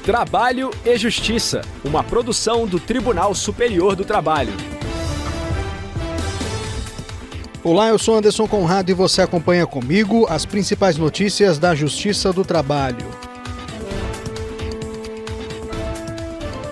Trabalho e Justiça, uma produção do Tribunal Superior do Trabalho. Olá, eu sou Anderson Conrado e você acompanha comigo as principais notícias da Justiça do Trabalho.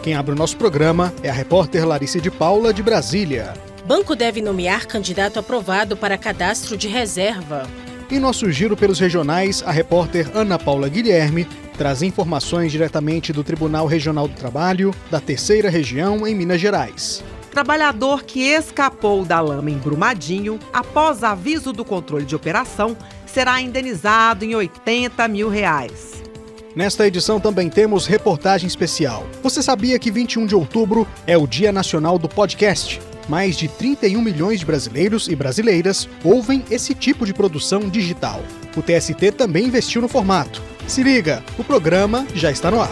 Quem abre o nosso programa é a repórter Larissa de Paula, de Brasília. Banco deve nomear candidato aprovado para cadastro de reserva. Em nosso giro pelos regionais, a repórter Ana Paula Guilherme traz informações diretamente do Tribunal Regional do Trabalho da Terceira Região, em Minas Gerais. Trabalhador que escapou da lama em Brumadinho, após aviso do controle de operação, será indenizado em R$80 mil. Nesta edição também temos reportagem especial. Você sabia que 21 de outubro é o Dia Nacional do Podcast? Mais de 31 milhões de brasileiros e brasileiras ouvem esse tipo de produção digital. O TST também investiu no formato. Se liga, o programa já está no ar.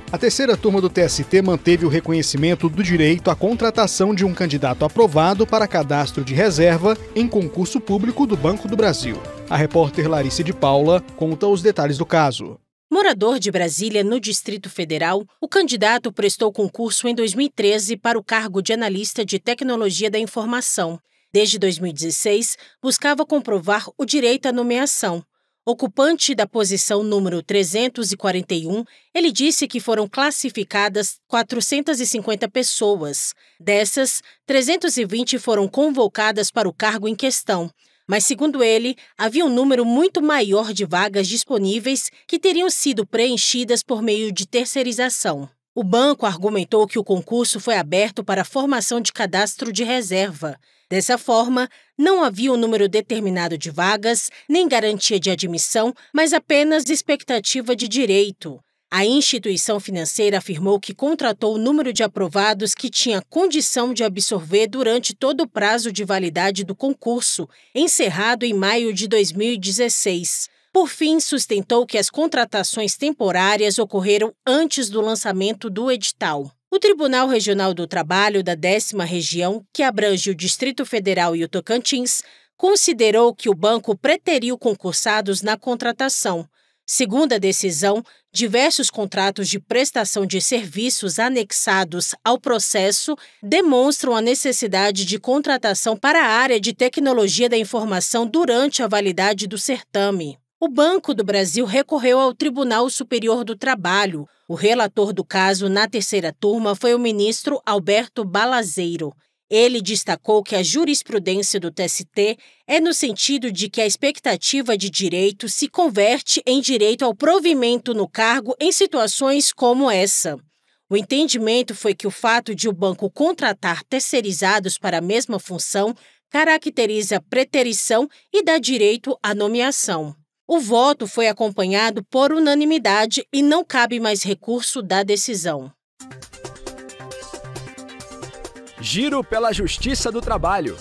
A terceira turma do TST manteve o reconhecimento do direito à contratação de um candidato aprovado para cadastro de reserva em concurso público do Banco do Brasil. A repórter Larissa de Paula conta os detalhes do caso. Morador de Brasília, no Distrito Federal, o candidato prestou concurso em 2013 para o cargo de analista de tecnologia da informação. Desde 2016, buscava comprovar o direito à nomeação. Ocupante da posição número 341, ele disse que foram classificadas 450 pessoas. Dessas, 320 foram convocadas para o cargo em questão. Mas, segundo ele, havia um número muito maior de vagas disponíveis que teriam sido preenchidas por meio de terceirização. O banco argumentou que o concurso foi aberto para a formação de cadastro de reserva. Dessa forma, não havia um número determinado de vagas, nem garantia de admissão, mas apenas expectativa de direito. A instituição financeira afirmou que contratou o número de aprovados que tinha condição de absorver durante todo o prazo de validade do concurso, encerrado em maio de 2016. Por fim, sustentou que as contratações temporárias ocorreram antes do lançamento do edital. O Tribunal Regional do Trabalho da 10ª Região, que abrange o Distrito Federal e o Tocantins, considerou que o banco preteriu concursados na contratação. Segundo a decisão, diversos contratos de prestação de serviços anexados ao processo demonstram a necessidade de contratação para a área de tecnologia da informação durante a validade do certame. O Banco do Brasil recorreu ao Tribunal Superior do Trabalho. O relator do caso na terceira turma foi o ministro Alberto Balazeiro. Ele destacou que a jurisprudência do TST é no sentido de que a expectativa de direito se converte em direito ao provimento no cargo em situações como essa. O entendimento foi que o fato de o banco contratar terceirizados para a mesma função caracteriza preterição e dá direito à nomeação. O voto foi acompanhado por unanimidade e não cabe mais recurso da decisão. Giro pela Justiça do Trabalho.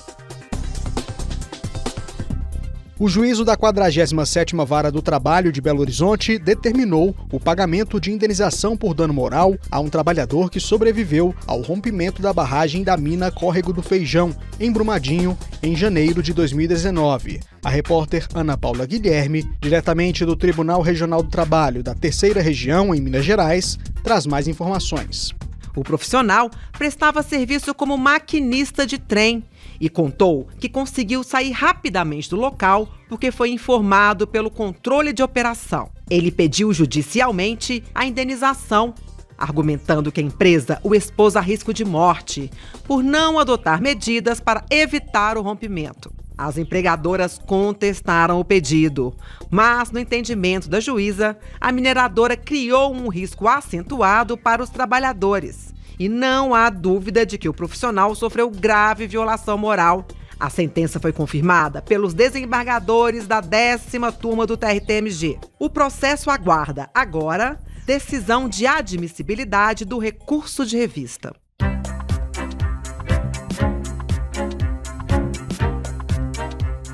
O juízo da 47ª Vara do Trabalho de Belo Horizonte determinou o pagamento de indenização por dano moral a um trabalhador que sobreviveu ao rompimento da barragem da mina Córrego do Feijão, em Brumadinho, em janeiro de 2019. A repórter Ana Paula Guilherme, diretamente do Tribunal Regional do Trabalho da Terceira Região, em Minas Gerais, traz mais informações. O profissional prestava serviço como maquinista de trem e contou que conseguiu sair rapidamente do local porque foi informado pelo controle de operação. Ele pediu judicialmente a indenização, argumentando que a empresa o expôs a risco de morte por não adotar medidas para evitar o rompimento. As empregadoras contestaram o pedido, mas, no entendimento da juíza, a mineradora criou um risco acentuado para os trabalhadores. E não há dúvida de que o profissional sofreu grave violação moral. A sentença foi confirmada pelos desembargadores da 10ª turma do TRT-MG. O processo aguarda, agora, decisão de admissibilidade do recurso de revista.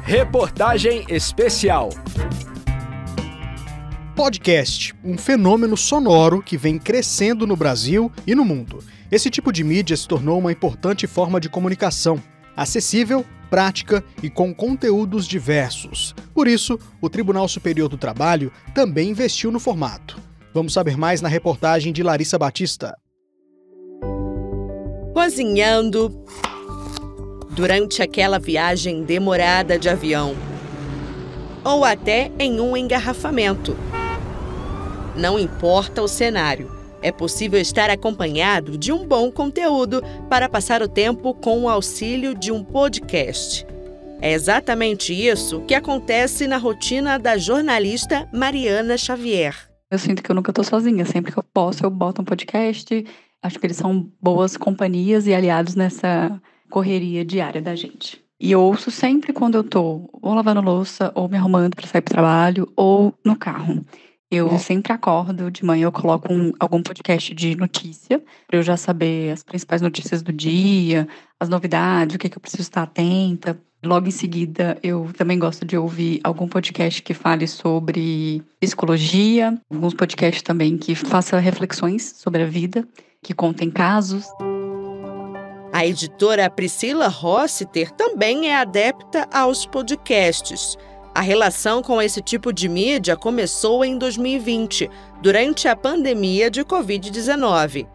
Reportagem especial. Podcast, um fenômeno sonoro que vem crescendo no Brasil e no mundo. Esse tipo de mídia se tornou uma importante forma de comunicação, acessível, prática e com conteúdos diversos. Por isso, o Tribunal Superior do Trabalho também investiu no formato. Vamos saber mais na reportagem de Larissa Batista. Cozinhando durante aquela viagem demorada de avião, ou até em um engarrafamento. Não importa o cenário, é possível estar acompanhado de um bom conteúdo para passar o tempo com o auxílio de um podcast. É exatamente isso que acontece na rotina da jornalista Mariana Xavier. Eu sinto que eu nunca estou sozinha. Sempre que eu posso, eu boto um podcast. Acho que eles são boas companhias e aliados nessa correria diária da gente. E eu ouço sempre quando eu tô ou lavando louça, ou me arrumando para sair pro trabalho, ou no carro. Eu sempre acordo de manhã, eu coloco algum podcast de notícia, para eu já saber as principais notícias do dia, as novidades, o que eu preciso estar atenta. Logo em seguida, eu também gosto de ouvir algum podcast que fale sobre psicologia, alguns podcasts também que façam reflexões sobre a vida, que contem casos. A editora Priscila Rossiter também é adepta aos podcasts. A relação com esse tipo de mídia começou em 2020, durante a pandemia de Covid-19.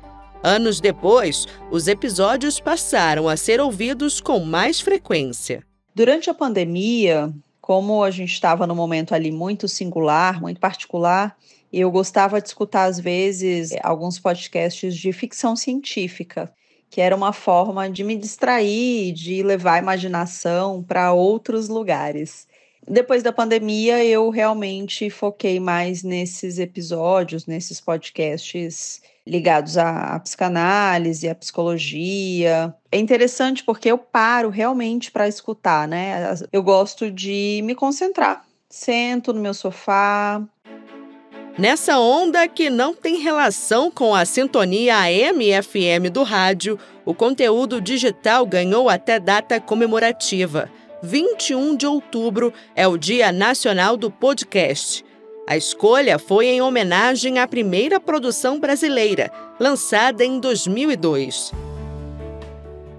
Anos depois, os episódios passaram a ser ouvidos com mais frequência. Durante a pandemia, como a gente estava num momento ali muito singular, muito particular, eu gostava de escutar, às vezes, alguns podcasts de ficção científica, que era uma forma de me distrair, de levar a imaginação para outros lugares. Depois da pandemia, eu realmente foquei mais nesses episódios, nesses podcasts ligados à psicanálise, à psicologia. É interessante porque eu paro realmente para escutar, né? Eu gosto de me concentrar. Sento no meu sofá. Nessa onda que não tem relação com a sintonia AM e FM do rádio, o conteúdo digital ganhou até data comemorativa. 21 de outubro é o Dia Nacional do Podcast. A escolha foi em homenagem à primeira produção brasileira, lançada em 2002.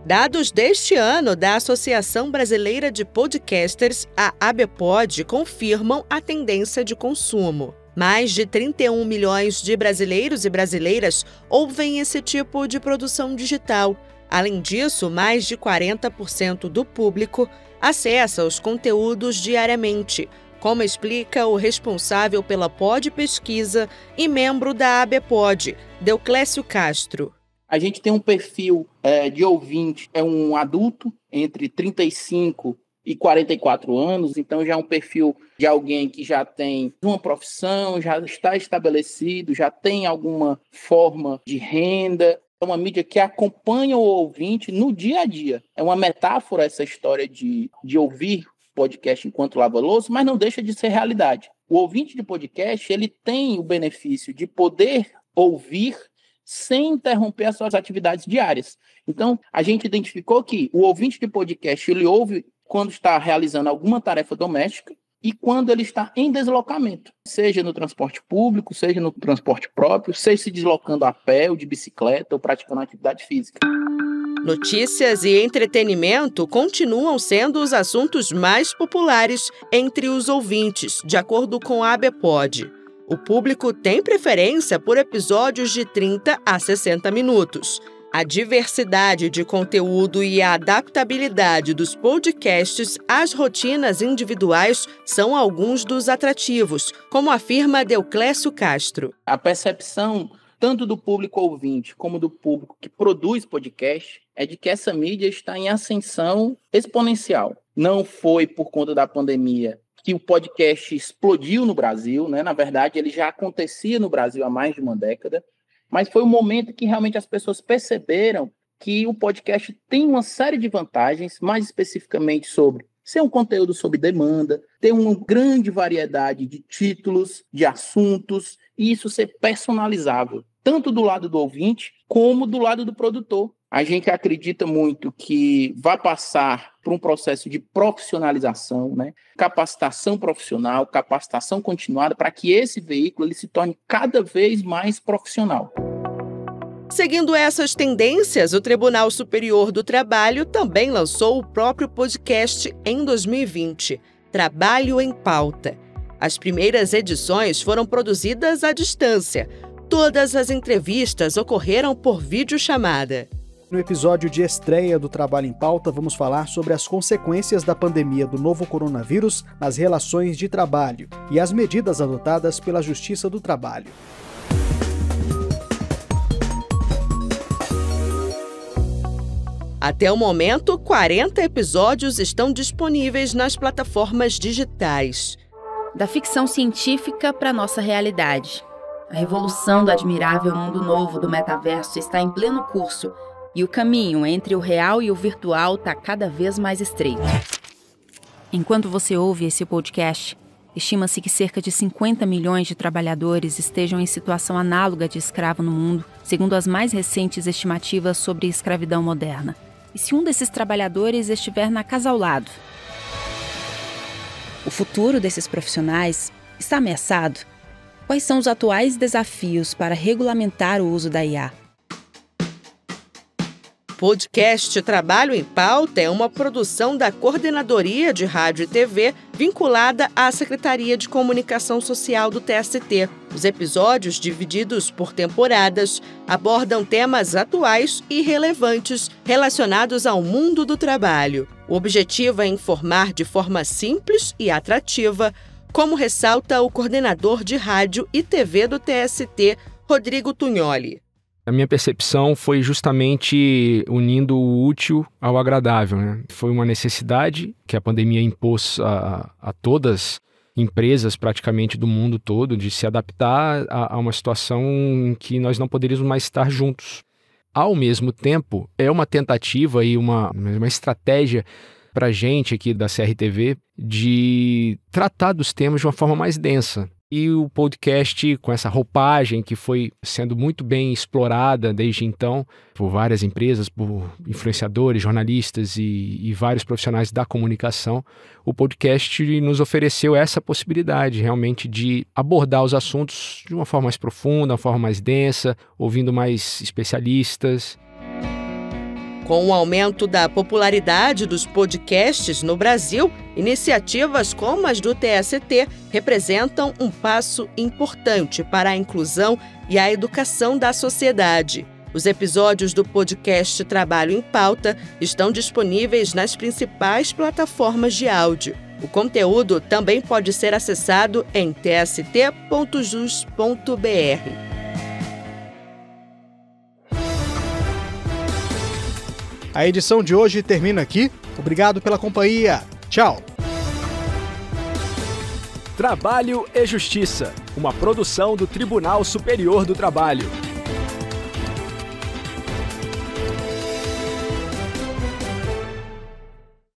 Dados deste ano da Associação Brasileira de Podcasters, a ABPOD, confirmam a tendência de consumo. Mais de 31 milhões de brasileiros e brasileiras ouvem esse tipo de produção digital. Além disso, mais de 40% do público acessa os conteúdos diariamente, como explica o responsável pela Pod Pesquisa e membro da ABPOD, Deoclésio Castro. A gente tem um perfil de ouvinte, é um adulto entre 35 e 44 anos, então já é um perfil de alguém que já tem uma profissão, já está estabelecido, já tem alguma forma de renda. É uma mídia que acompanha o ouvinte no dia a dia. É uma metáfora essa história de ouvir podcast enquanto lava louça, mas não deixa de ser realidade. O ouvinte de podcast, ele tem o benefício de poder ouvir sem interromper as suas atividades diárias. Então, a gente identificou que o ouvinte de podcast, ele ouve quando está realizando alguma tarefa doméstica e quando ele está em deslocamento, seja no transporte público, seja no transporte próprio, seja se deslocando a pé ou de bicicleta ou praticando atividade física. Notícias e entretenimento continuam sendo os assuntos mais populares entre os ouvintes, de acordo com a ABPOD. O público tem preferência por episódios de 30 a 60 minutos. A diversidade de conteúdo e a adaptabilidade dos podcasts às rotinas individuais são alguns dos atrativos, como afirma Deoclésio Castro. A percepção tanto do público ouvinte como do público que produz podcast é de que essa mídia está em ascensão exponencial. Não foi por conta da pandemia que o podcast explodiu no Brasil, né? Na verdade, ele já acontecia no Brasil há mais de uma década, mas foi o momento que realmente as pessoas perceberam que o podcast tem uma série de vantagens, mais especificamente sobre ser um conteúdo sob demanda, ter uma grande variedade de títulos, de assuntos, e isso ser personalizável, tanto do lado do ouvinte como do lado do produtor. A gente acredita muito que vai passar por um processo de profissionalização, né? Capacitação profissional, capacitação continuada, para que esse veículo ele se torne cada vez mais profissional. Seguindo essas tendências, o Tribunal Superior do Trabalho também lançou o próprio podcast em 2020. Trabalho em Pauta. As primeiras edições foram produzidas à distância. Todas as entrevistas ocorreram por videochamada. No episódio de estreia do Trabalho em Pauta, vamos falar sobre as consequências da pandemia do novo coronavírus nas relações de trabalho e as medidas adotadas pela Justiça do Trabalho. Até o momento, 40 episódios estão disponíveis nas plataformas digitais. Da ficção científica para a nossa realidade. A revolução do admirável mundo novo do metaverso está em pleno curso e o caminho entre o real e o virtual está cada vez mais estreito. Enquanto você ouve esse podcast, estima-se que cerca de 50 milhões de trabalhadores estejam em situação análoga de escravo no mundo, segundo as mais recentes estimativas sobre escravidão moderna. E se um desses trabalhadores estiver na casa ao lado? O futuro desses profissionais está ameaçado? Quais são os atuais desafios para regulamentar o uso da IA? Podcast Trabalho em Pauta é uma produção da Coordenadoria de Rádio e TV vinculada à Secretaria de Comunicação Social do TST. Os episódios, divididos por temporadas, abordam temas atuais e relevantes relacionados ao mundo do trabalho. O objetivo é informar de forma simples e atrativa, como ressalta o coordenador de Rádio e TV do TST, Rodrigo Tugnoli. A minha percepção foi justamente unindo o útil ao agradável, né? Foi uma necessidade que a pandemia impôs a todas as empresas praticamente do mundo todo de se adaptar a uma situação em que nós não poderíamos mais estar juntos. Ao mesmo tempo, é uma tentativa e uma estratégia para a gente aqui da CRTV de tratar dos temas de uma forma mais densa. E o podcast, com essa roupagem que foi sendo muito bem explorada desde então por várias empresas, por influenciadores, jornalistas e vários profissionais da comunicação, o podcast nos ofereceu essa possibilidade realmente de abordar os assuntos de uma forma mais profunda, uma forma mais densa, ouvindo mais especialistas. Com o aumento da popularidade dos podcasts no Brasil, iniciativas como as do TST representam um passo importante para a inclusão e a educação da sociedade. Os episódios do podcast Trabalho em Pauta estão disponíveis nas principais plataformas de áudio. O conteúdo também pode ser acessado em tst.jus.br. A edição de hoje termina aqui. Obrigado pela companhia. Tchau. Trabalho e Justiça, uma produção do Tribunal Superior do Trabalho.